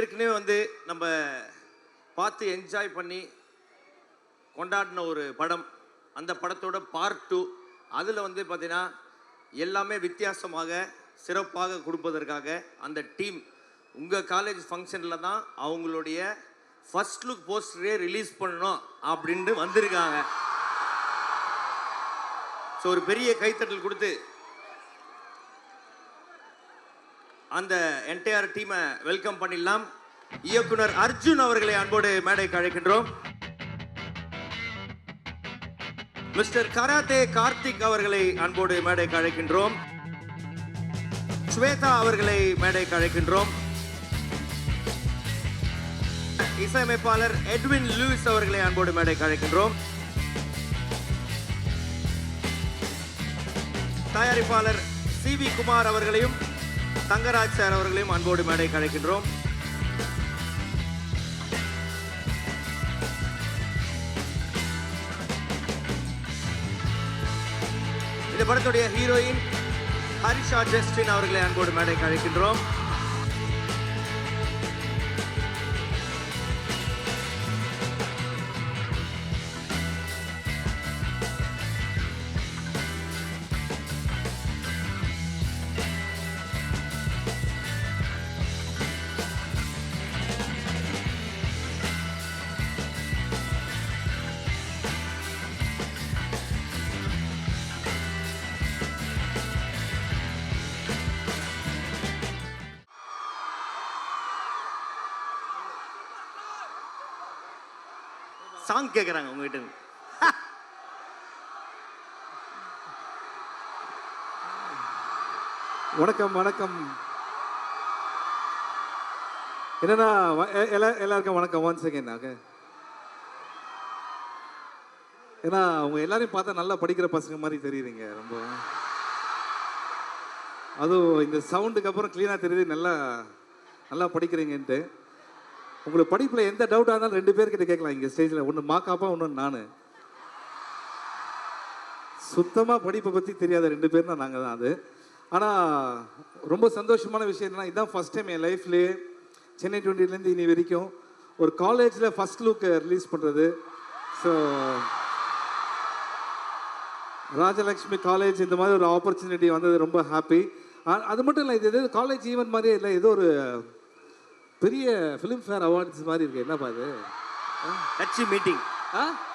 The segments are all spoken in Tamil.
ஏற்கனவே வந்து நம்ம பார்த்து என்ஜாய் பண்ணி கொண்டாடின ஒரு படம். அந்த படத்தோட பார்ட் 2 அதில் வந்து பார்த்தீங்கன்னா எல்லாமே வித்தியாசமாக சிறப்பாக கொடுப்பதற்காக அந்த டீம் உங்கள் காலேஜ் ஃபங்க்ஷனில் தான் அவங்களுடைய ஃபர்ஸ்ட் லுக் போஸ்டரே ரிலீஸ் பண்ணணும் அப்படின்ட்டு வந்திருக்காங்க. ஸோ ஒரு பெரிய கைத்தட்டல் கொடுத்து அந்த என்டையர் டீமை வெல்கம் பண்ணிடலாம். இயக்குனர் அர்ஜுன் அவர்களை அன்போடு மேடைக்கு அழைக்கின்றோம். மிஸ்டர் கராத்தே கார்த்திக் அவர்களை அன்போடு மேடைக்கு அழைக்கின்றோம். ஸ்வேதா அவர்களை மேடைக்கு அழைக்கின்றோம். இசையமைப்பாளர் எட்வின் லூயிஸ் அவர்களை அன்போடு மேடைக்கு அழைக்கின்றோம். தயாரிப்பாளர் சி.வி. குமார் அவர்களையும் தங்கராஜ் சார் அவர்களையும் அன்போடு மேடைக்கு அழைக்கின்றோம். இந்த படத்துடைய ஹீரோயின் ஹரிஷா ஜஸ்டின் அவர்களை அன்போடு மேடைக்கு அழைக்கின்றோம். சாங் கேட்குறாங்க உங்ககிட்ட. வணக்கம் வணக்கம். என்னன்னா எல்லாருக்கும் வணக்கம். 1 செகண்ட் ஆக. ஏன்னா அவங்க எல்லாரையும் பார்த்தா நல்லா படிக்கிற பசங்க மாதிரி தெரியுறீங்க. ரொம்ப அதுவும் இந்த சவுண்டுக்கு அப்புறம் கிளீனாக தெரியுது. நல்லா படிக்கிறீங்கன்ட்டு. உங்களுக்கு படிப்பில் எந்த டவுட்டாக இருந்தாலும் 2 பேர்கிட்ட கேட்கலாம் இங்கே ஸ்டேஜில். ஒன்று மாக்காப்பா, ஒன்று நான். சுத்தமாக படிப்பை பற்றி தெரியாத 2 பேர்னா நாங்கள் தான் அது. ஆனால் ரொம்ப சந்தோஷமான விஷயம் என்னன்னா, இதுதான் ஃபஸ்ட் டைம் என் லைஃப்லேயே சென்னை 20லேருந்து இனி வரைக்கும் ஒரு காலேஜில் ஃபஸ்ட் லுக் ரிலீஸ் பண்ணுறது. ஸோ ராஜலக்ஷ்மி காலேஜ் இந்த மாதிரி ஒரு ஆப்பர்ச்சுனிட்டி வந்தது ரொம்ப ஹாப்பி. அது மட்டும் இல்லை, இது எது காலேஜ் ஈவெண்ட் மாதிரியே இல்லை, ஏதோ ஒரு பெரிய ஃபிலிம்ஃபேர் அவார்ட்ஸ் மாதிரி இருக்கு. என்னப்பா இது? கட்சி மீட்டிங்.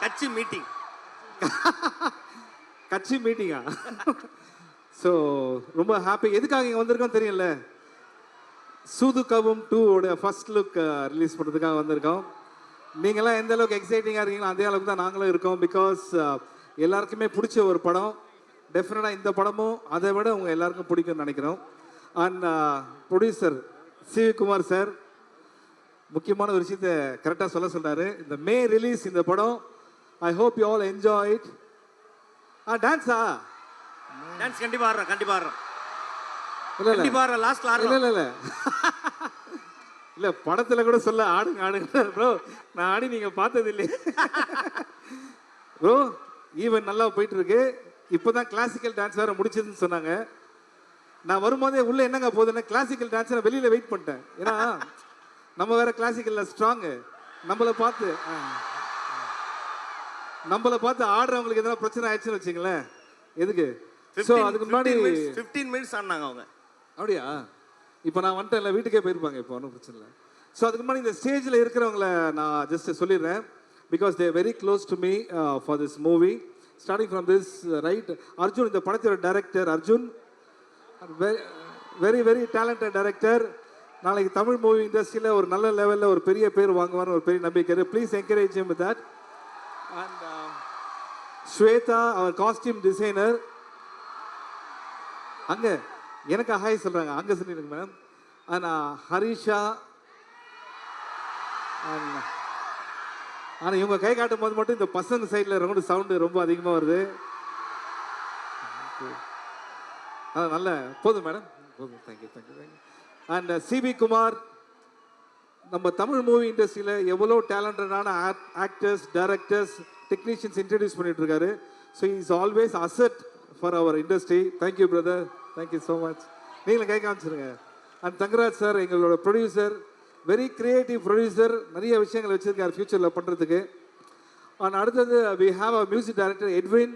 கட்சி மீட்டிங். கட்சி மீட்டிங்கா? ஸோ ரொம்ப ஹாப்பி. எதுக்காக இங்கே வந்திருக்கோம் தெரியல. சூதுகவும் 2 ஃபர்ஸ்ட் லுக் ரிலீஸ் பண்ணுறதுக்காக வந்திருக்கோம். நீங்களாம் எந்த அளவுக்கு எக்ஸைட்டிங்காக இருக்கீங்களோ அதே அளவுக்கு தான் நாங்களும் இருக்கோம். பிகாஸ் எல்லாருக்குமே பிடிச்ச ஒரு படம். டெஃபினட்டாக இந்த படமும் அதை விட உங்கள் எல்லாருக்கும் பிடிக்கும்னு நினைக்கிறோம். And producer CV. Kumar sir முக்கியமான ஒரு விஷயத்தை கரெக்டாக சொல்கிறாரு. இந்த மே ரிலீஸ் இந்த படம். I hope you all enjoy it. டான்ஸா? டான்ஸ் கண்டிப்பாக ஆடுறோம். கண்டிப்பாக ஆடுறோம். இல்லை லாஸ்ட்ல ஆடுறோம். இல்லை இல்லை படத்தில் கூட சொல்ல ஆடுங்க ப்ரோ. நான் ஆடி நீங்கள் பார்த்தது இல்லையே ப்ரோ. ஈவென்ட் நல்லா போயிட்டு இருக்கு. இப்போ தான் கிளாசிக்கல் டான்ஸ் வேறு முடிச்சதுன்னு சொன்னாங்க. நான் வரும்போதே உள்ளே என்னங்க போகுதுன்னா கிளாசிக்கல் டான்ஸ் நான் வெளியில் வெயிட் பண்ணிட்டேன். ஏன்னா நம்ம வேற கிளாசிக்கல்ல ஸ்ட்ராங்கு. நம்மளை பார்த்து ஆடுறவங்களுக்கு எதனா பிரச்சனை ஆயிடுச்சுன்னு வச்சுங்களேன். எதுக்கு? ஸோ அதுக்கு முன்னாடி 15 மினிட்ஸ் ஆடினாங்க அவங்க. அப்படியா? இப்போ நான் வந்துட்டேன், இல்லை வீட்டுக்கே போயிருப்பாங்க. இப்போ ஒன்றும் பிரச்சனை இல்லை. ஸோ அதுக்கு முன்னாடி இந்த ஸ்டேஜில் இருக்கிறவங்கள நான் ஜஸ்ட் சொல்லிடுறேன். Because they very close to me for this movie. Starting from this right, Arjun இந்த படத்தோட director. Arjun very very talented director. நாளைக்கு தமிழ் மூவி இண்டஸ்ட்ரியில் ஒரு நல்ல லெவலில் ஒரு பெரிய பேர் வாங்குவார்னு ஒரு பெரிய நம்பிக்கை. Please encourage him with that. And Swetha அவர் காஸ்டியூம் டிசைனர். அங்கே எனக்கு ஹாய் சொல்கிறாங்க, அங்கே சொல்லிடுங்க மேடம். அண்ட் ஹரிஷா. ஆனால் இவங்க கை காட்டும் போது மட்டும் இந்த பசங்க சைடில் ரொம்ப சவுண்டு ரொம்ப அதிகமாக வருது. நல்ல போதும் மேடம், போதும். தேங்க்யூ. And CV. குமார் நம்ம தமிழ் மூவி இண்டஸ்ட்ரியில் எவ்வளோ டேலண்டடான ஆக்டர்ஸ், டைரக்டர்ஸ், டெக்னீஷியன்ஸ் இன்ட்ரடியூஸ் பண்ணிட்டு இருக்காரு. So is always asset for our industry. Thank you brother, thank you so much. நீங்களும் கை காமிச்சிருங்க. அண்ட் தங்கராஜ் சார் எங்களோட ப்ரொடியூசர். வெரி கிரியேட்டிவ் ப்ரொடியூசர், நிறைய விஷயங்கள் வச்சுருக்கார் ஃப்யூச்சரில் பண்ணுறதுக்கு. அண்ட் அடுத்தது we have a music director Edwin,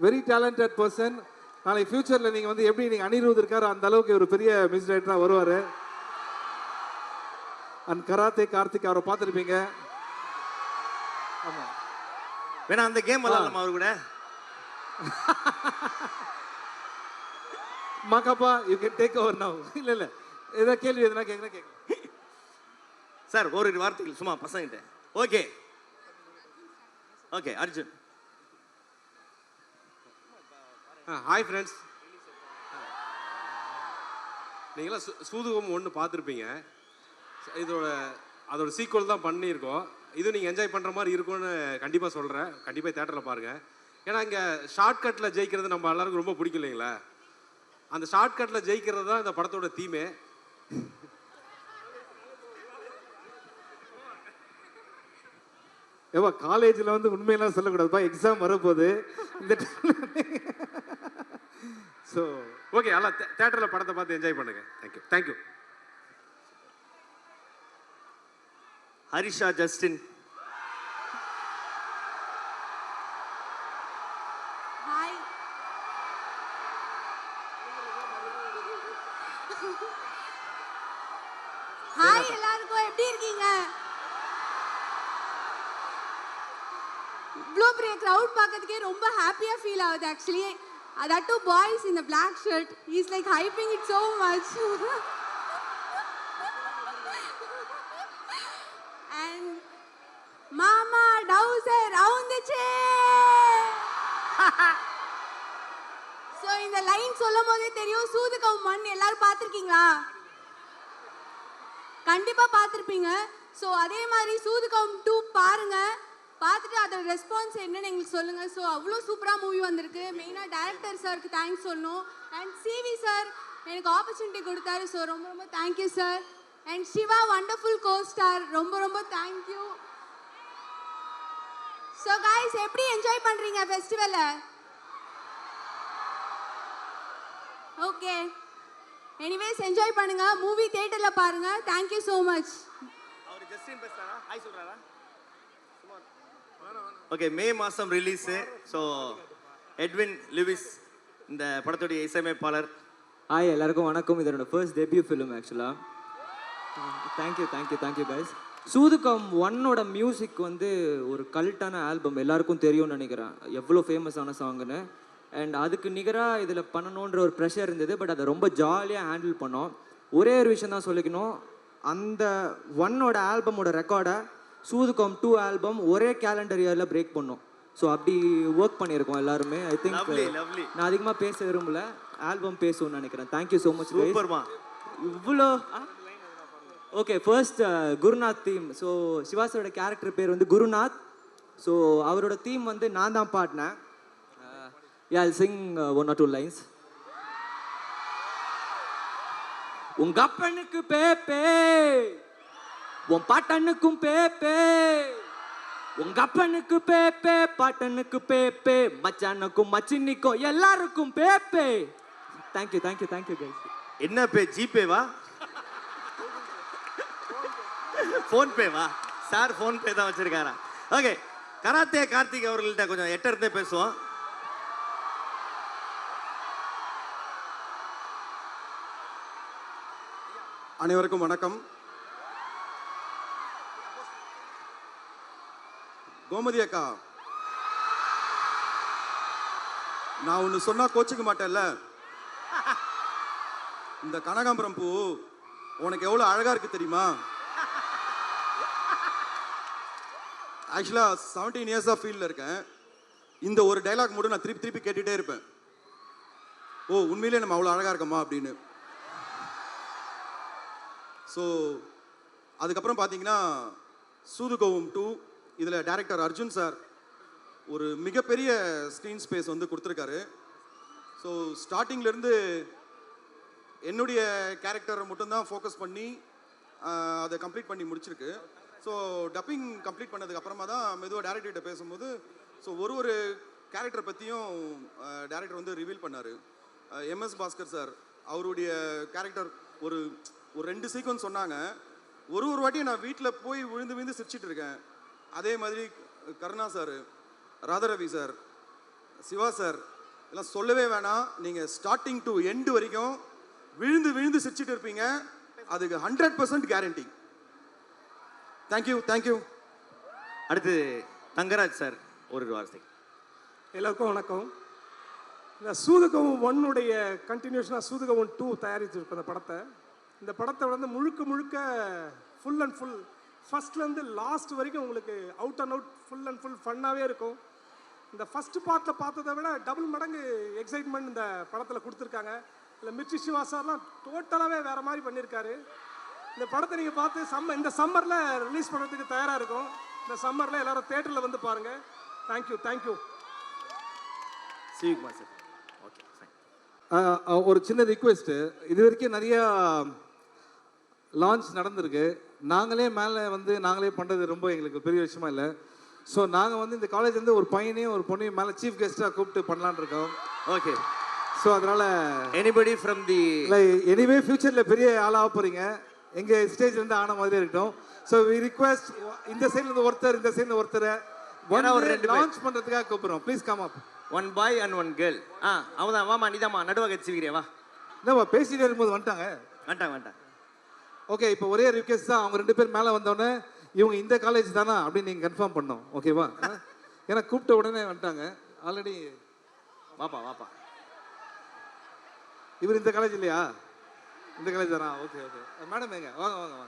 very talented person. நாளைக்கு ஃப்யூச்சரில் நீங்கள் வந்து எப்படி நீங்கள் அனிருத் இருக்காரோ அந்த அளவுக்கு ஒரு பெரிய மியூசிக் டைரக்டராக வருவார். அண்ட் கராத்தே கார்த்திக் அவரை பார்த்துருப்பீங்க. ஆமாம், வேணா அந்த கேம் விளாடலாமா அவர் கூட? மகாப்பா you can take over now. இல்லை இல்லை, ஏதாவது கேள்வி எதுனா கேட்க சார் ஒரு வார்த்தைகள் சும்மா பசங்கிட்ட. Okay okay Arjun. Hi friends, நீங்களாம் சூதுகம் ஒன்று பார்த்துருப்பீங்க. அதோட சீக்குவல் தான் பண்ணியிருக்கோம். இது நீங்கள் என்ஜாய் பண்ணுற மாதிரி இருக்கும்னு கண்டிப்பாக சொல்கிறேன். கண்டிப்பாக தேட்டரில் பாருங்கள். ஏன்னா இங்கே ஷார்ட்கட்டில் ஜெயிக்கிறது நம்ம எல்லாருக்கும் ரொம்ப பிடிக்கும் இல்லைங்களா? அந்த ஷார்ட்கட்டில் ஜெயிக்கிறது தான் இந்த படத்தோட தீமே. ஏவா காலேஜில் வந்து உண்மையெல்லாம் சொல்லக்கூடாதுப்பா, எக்ஸாம் வரப்போகுது இந்த ஸோ ஓகே, எல்லாம் தேட்டரில் படத்தை பார்த்து என்ஜாய் பண்ணுங்கள். Thank you thank you. Harisha Justin. Hi, hi எல்லாருக்கும், எப்படி இருக்கீங்க? இவ்வளோ பெரிய க்ரௌட் பார்க்கறதுக்கே ரொம்ப ஹாப்பியா ஃபீல் ஆகுது actually. that two boys in the black shirt, he's like hyping it so much. And mama dowser rounduche. So இந்த லைன் சொல்லும் போதே தெரியும் சூதுகம் மண் எல்லாரும் பார்த்துருக்கீங்களா? கண்டிப்பா பார்த்துருப்பீங்க. ஸோ அதே மாதிரி சூதுகம் 2 பாருங்க, பார்த்துட்டு அதோட ரெஸ்பான்ஸ் என்னன்னு எங்களுக்கு சொல்லுங்க. ஸோ அவ்வளோ சூப்பராக மூவி வந்திருக்கு. மெயினாக டைரக்டர் சாருக்கு தேங்க்ஸ் சொல்லணும். அண்ட் சிவி சார் எனக்கு ஆப்பர்ச்சுனிட்டி கொடுத்தாரு. ஸோ ரொம்ப ரொம்ப thank you sir. And Shiva wonderful costar, ரொம்ப ரொம்ப தேங்க்யூ. ஸோ காய்ஸ், எப்படி என்ஜாய் பண்ணுறீங்க ஃபெஸ்டிவலை? ஓகே, எனிவேஸ் என்ஜாய் பண்ணுங்க, மூவி தியேட்டரில் பாருங்க. Thank you so much. அவர் ஜஸ்டின் பேசுறாரா? ஹாய் சொல்றாரா? ஓகே, மே மாதம் ரிலீஸு. ஸோ எட்வின் லிவிஸ் இந்த படத்துடைய இசையமைப்பாளர். ஹாய் எல்லாருக்கும் வணக்கம். இதோட ஃபர்ஸ்ட் டெபியூ ஃபிலிம் ஆக்சுவலாக. Thank you guys. சூதுகம் 1ஓட மியூசிக் வந்து ஒரு கல்ட்டான ஆல்பம், எல்லாருக்கும் தெரியும்னு நினைக்கிறேன் எவ்வளோ ஃபேமஸான சாங்குன்னு. அண்ட் அதுக்கு நிகராக இதில் பண்ணணுன்ற ஒரு ப்ரெஷர் இருந்தது. பட் அதை ரொம்ப ஜாலியாக ஹேண்டில் பண்ணோம். ஒரே ஒரு விஷயம் தான் சொல்லிக்கணும், அந்த 1ஓட ஆல்பமோட ரெக்கார்டை சூதுகம் 2 ஆல்பம் ஒரே கேலண்டர் இயரில் பிரேக் பண்ணோம். ஸோ அப்படி ஒர்க் பண்ணியிருக்கோம் எல்லாருமே. ஐ திங்க் நான் அதிகமாக பேச விரும்பல, ஆல்பம் பேசணும்னு நினைக்கிறேன். Thank you so much. சூப்பர்மா. இவ்வளோ okay. First Gurunath theme. So சிவாசோட கேரக்டர் பேர் வந்து குருநாத். ஸோ அவரோட தீம் வந்து நான் தான் பாடினேன். I'll sing 1 or 2 lines. உங்க அப்பனுக்கு பேப்பே, உன் பாட்டனுக்கும் பேப்பே, உங்க அப்பனுக்கு பேப்பே, பாட்டனுக்கு பேப்பே, மச்சானுக்கும் மச்சினிக்கும் எல்லாருக்கும் பேப்பே. Thank you guys. என்ன பே? ஜிபேவா? ஃபோன் பேவா? சார் ஃபோன் பே தான் வச்சிருக்காரா? ஓகே, கராத்தே கார்த்திக் அவர்கள்ட்ட கொஞ்சம் எட்ட இருந்தே பேசுவோம். அனைவருக்கும் வணக்கம். கோமதி அக்கா, நான் ஒன்று சொன்னா கோச்சிக்க மாட்டேன்ல. இந்த கனகாம்பரம் பூ உனக்கு எவ்வளோ அழகா இருக்கு தெரியுமா? ஆக்சுவலாக 17 இயர்ஸாக ஃபீல்டில் இருக்கேன். இந்த ஒரு டைலாக் மட்டும் நான் திருப்பி திருப்பி கேட்டுகிட்டே இருப்பேன். ஓ, உண்மையிலே நம்ம அவ்வளோ அழகாக இருக்கோமா அப்படின்னு. ஸோ அதுக்கப்புறம் பார்த்தீங்கன்னா சூதுகம் 2 இதில் டைரக்டர் அர்ஜுன் சார் ஒரு மிகப்பெரிய ஸ்க்ரீன் ஸ்பேஸ் வந்து கொடுத்துருக்காரு. ஸோ ஸ்டார்டிங்லேருந்து என்னுடைய கேரக்டரை மட்டும்தான் ஃபோக்கஸ் பண்ணி அதை கம்ப்ளீட் பண்ணி முடிச்சிருக்கு. ஸோ டப்பிங் கம்ப்ளீட் பண்ணதுக்கு அப்புறமா தான் மெதுவாக டேரக்டர்கிட்ட பேசும்போது ஸோ ஒரு கேரக்டரை பற்றியும் டேரக்டர் வந்து ரிவீல் பண்ணார். எம்எஸ் பாஸ்கர் சார் அவருடைய கேரக்டர் ஒரு 2 சீக்வன்ஸ் சொன்னாங்க. ஒரு வாட்டியும் நான் வீட்டில் போய் விழுந்து விழுந்து சிரிச்சிட்டு இருக்கேன். அதே மாதிரி Karuna sir, Radharavi sir, Siva sir எல்லாம் சொல்லவே வேணாம். நீங்கள் ஸ்டார்டிங் டு எண்டு வரைக்கும் விழுந்து விழுந்து சிரிச்சிட்டு இருப்பீங்க. அதுக்கு 100% கேரண்டி. Thank you thank you. அடுத்து தங்கராஜ் சார் ஒரு வார்த்தை. எல்லாருக்கும் வணக்கம். இந்த சூதுகவும் 1 கண்டினியூஷனாக சூதுகவும் 2 தயாரிச்சிருக்கோம் இந்த படத்தை. இந்த படத்தை வந்து முழுக்க ஃபுல் அண்ட் ஃபுல் ஃபர்ஸ்ட்லேருந்து லாஸ்ட் வரைக்கும் உங்களுக்கு out and out full and full ஃபன்னாகவே இருக்கும். இந்த ஃபஸ்ட்டு பார்ட்டில் பார்த்ததை விட டபுள் மடங்கு எக்ஸைட்மெண்ட் இந்த படத்தில் கொடுத்துருக்காங்க. இல்லை மிர்ச்சி சிவா சார்லாம் டோட்டலாகவே வேறு மாதிரி பண்ணியிருக்காரு. இந்த படத்தை நீங்கள் பார்த்து இந்த சம்மரில் ரிலீஸ் பண்ணுறதுக்கு தயாராக இருக்கும். இந்த சம்மரில் எல்லாரும் தேட்டரில் வந்து பாருங்கள். Thank you. Sivakumar sir. Okay fine. ஒரு சின்ன ரிக்வெஸ்ட்டு, இது வரைக்கும் நிறையா லான்ச் நடந்திருக்கு. நாங்களே மேலே வந்து நாங்களே பண்ணுறது ரொம்ப எங்களுக்கு பெரிய விஷயமா இல்லை. ஸோ நாங்கள் வந்து இந்த காலேஜ்லேருந்து ஒரு பையனையும் ஒரு பொண்ணையும் மேலே சீஃப் கெஸ்ட்டாக கூப்பிட்டு பண்ணலான்னு இருக்கோம். ஓகே. ஸோ அதனால் எனிபடி ஃப்ரம் தி இல்லை எனிவே ஃப்யூச்சரில் பெரிய ஆளாக போகிறீங்க, எங்கள் ஸ்டேஜ்லேருந்து ஆன மாதிரி இருக்கட்டும். ஸோ வி ரிக்வெஸ்ட் இந்த சைட்லேருந்து ஒருத்தர் இந்த சைட்லேருந்து ஒருத்தர் லான்ச் பண்ணுறதுக்காக கூப்பிட்றோம். Please come up. 1 boy and 1 girl. அவதான் வாமா, நீதாம்மா நடுவாக வச்சுக்கிறே வா. என்னப்பா பேசிகிட்டே இருக்கும்போது வந்துட்டாங்க. வேண்டாம். ஓகே, இப்போ ஒரே ரிக்வெஸ்ட் தான். அவங்க 2 பேர் மேலே வந்தோடனே இவங்க இந்த காலேஜ் தானா அப்படின்னு நீங்கள் கன்ஃபார்ம் பண்ணோம். ஓகேவா? ஏன்னா கூப்பிட்ட உடனே வந்துட்டாங்க ஆல்ரெடி. வாப்பா. இவர் இந்த காலேஜ் இல்லையா? இந்த காலேஜ் தானா? ஓகே. மேடம் எங்க? வாங்க.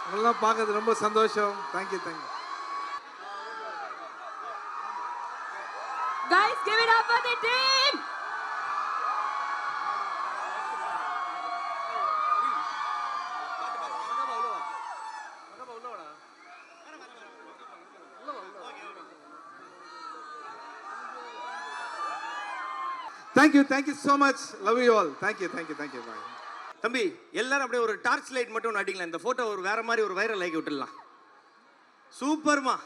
உங்களெல்லாம் பார்க்கறது ரொம்ப சந்தோஷம். Thank you. Guys, give it up for the team. Thank you so much. Love you all. Thank you. Bye. தம்பி எல்லாரும் அப்படியே ஒரு டார்ச் லைட் மட்டும் அடிக்கலாம். இந்த போட்டோ ஒரு வேற மாதிரி ஒரு வைரல் ஆகி விட்டுடலாம். சூப்பர்மா.